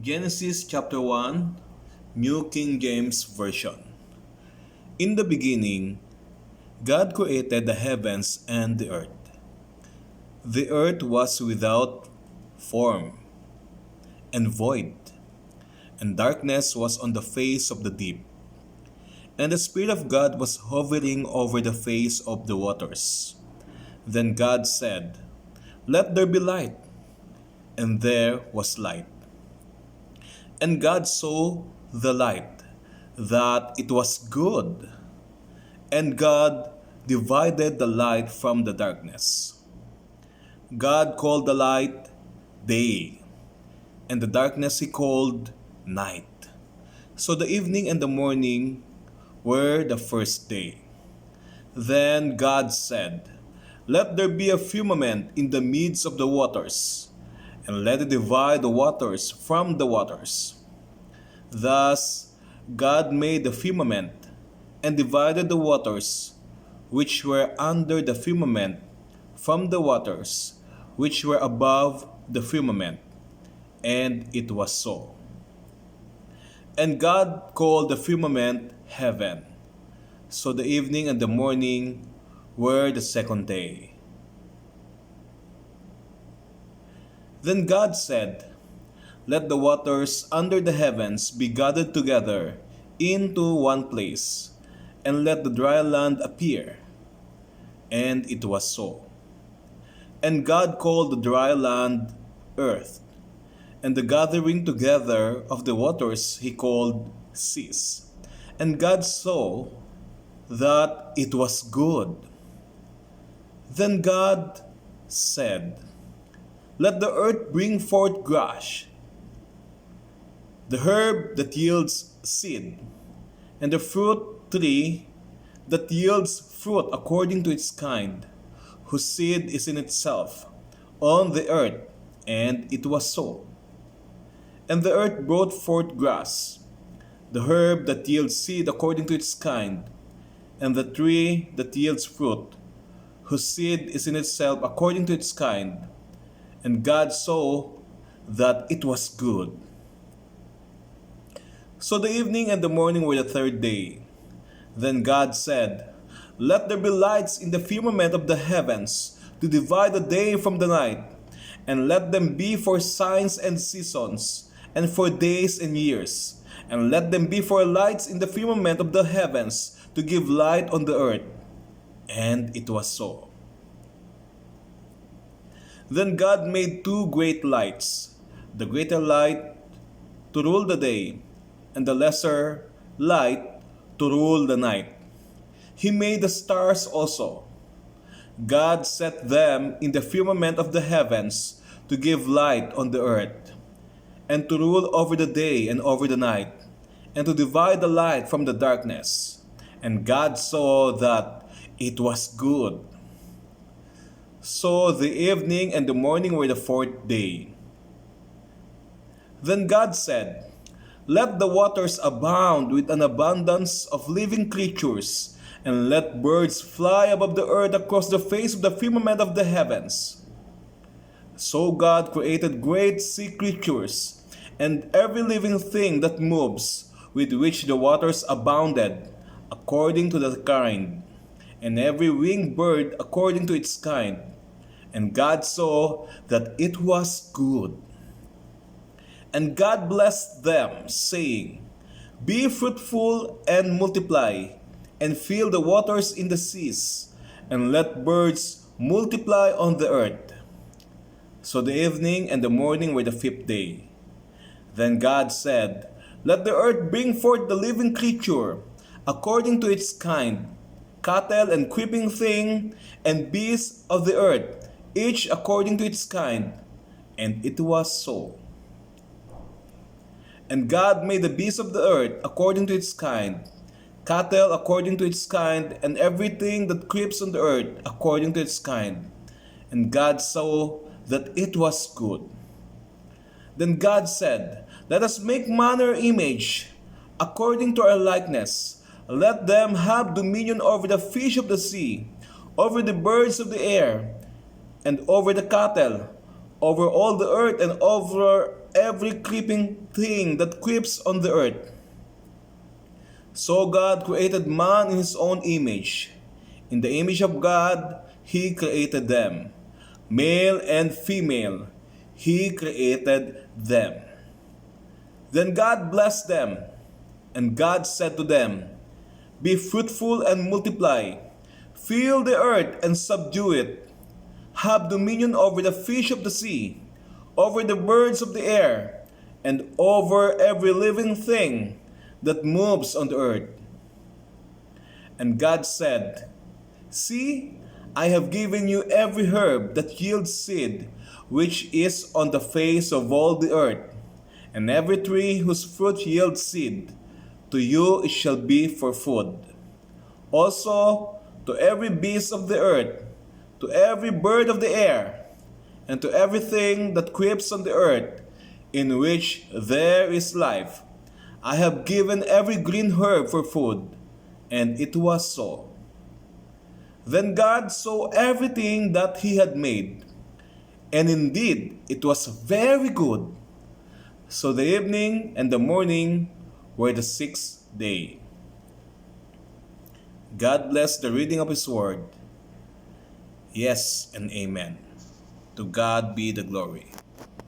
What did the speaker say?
Genesis chapter 1, New King James Version. In the beginning, God created the heavens and the earth. The earth was without form and void, and darkness was on the face of the deep. And the Spirit of God was hovering over the face of the waters. Then God said, "Let there be light," and there was light. And God saw the light, that it was good. And God divided the light from the darkness. God called the light day, and the darkness he called night. So the evening and the morning were the first day. Then God said, "Let there be a firmament in the midst of the waters, and let it divide the waters from the waters." Thus God made the firmament, and divided the waters which were under the firmament from the waters which were above the firmament. And it was so. And God called the firmament heaven. So the evening and the morning were the second day. Then God said, "Let the waters under the heavens be gathered together into one place, and let the dry land appear." And it was so. And God called the dry land earth, and the gathering together of the waters he called seas. And God saw that it was good. Then God said, "Let the earth bring forth grass, the herb that yields seed, and the fruit tree that yields fruit according to its kind, whose seed is in itself, on the earth." And it was so. And the earth brought forth grass, the herb that yields seed according to its kind, and the tree that yields fruit, whose seed is in itself according to its kind. And God saw that it was good. So the evening and the morning were the third day. Then God said, "Let there be lights in the firmament of the heavens, to divide the day from the night, and let them be for signs and seasons, and for days and years. And let them be for lights in the firmament of the heavens, to give light on the earth." And it was so. Then God made two great lights, the greater light to rule the day, and the lesser light to rule the night. He made the stars also. God set them in the firmament of the heavens to give light on the earth, and to rule over the day and over the night, and to divide the light from the darkness. And God saw that it was good. So the evening and the morning were the fourth day. Then God said, "Let the waters abound with an abundance of living creatures, and let birds fly above the earth across the face of the firmament of the heavens." So God created great sea creatures, and every living thing that moves, with which the waters abounded, according to the kind, and every winged bird according to its kind. And God saw that it was good. And God blessed them, saying, "Be fruitful and multiply, and fill the waters in the seas, and let birds multiply on the earth." So the evening and the morning were the fifth day. Then God said, "Let the earth bring forth the living creature, according to its kind, cattle and creeping thing, and beasts of the earth, each according to its kind." And it was so. And God made the beasts of the earth according to its kind, cattle according to its kind, and everything that creeps on the earth according to its kind. And God saw that it was good. Then God said, "Let us make man in our image, according to our likeness. Let them have dominion over the fish of the sea, over the birds of the air, and over the cattle, over all the earth, and over every creeping thing that creeps on the earth. So God created man in his own image. In the image of God, he created them. Male and female, he created them. Then God blessed them, and God said to them, "Be fruitful and multiply, fill the earth and subdue it. Have dominion over the fish of the sea, over the birds of the air, and over every living thing that moves on the earth." And God said, "See, I have given you every herb that yields seed, which is on the face of all the earth, and every tree whose fruit yields seed. To you it shall be for food. Also, to every beast of the earth, to every bird of the air, and to everything that creeps on the earth, in which there is life, I have given every green herb for food." And it was so. Then God saw everything that he had made, and indeed it was very good. So the evening and the morning were the sixth day. God bless the reading of his word. Yes and amen. To God be the glory.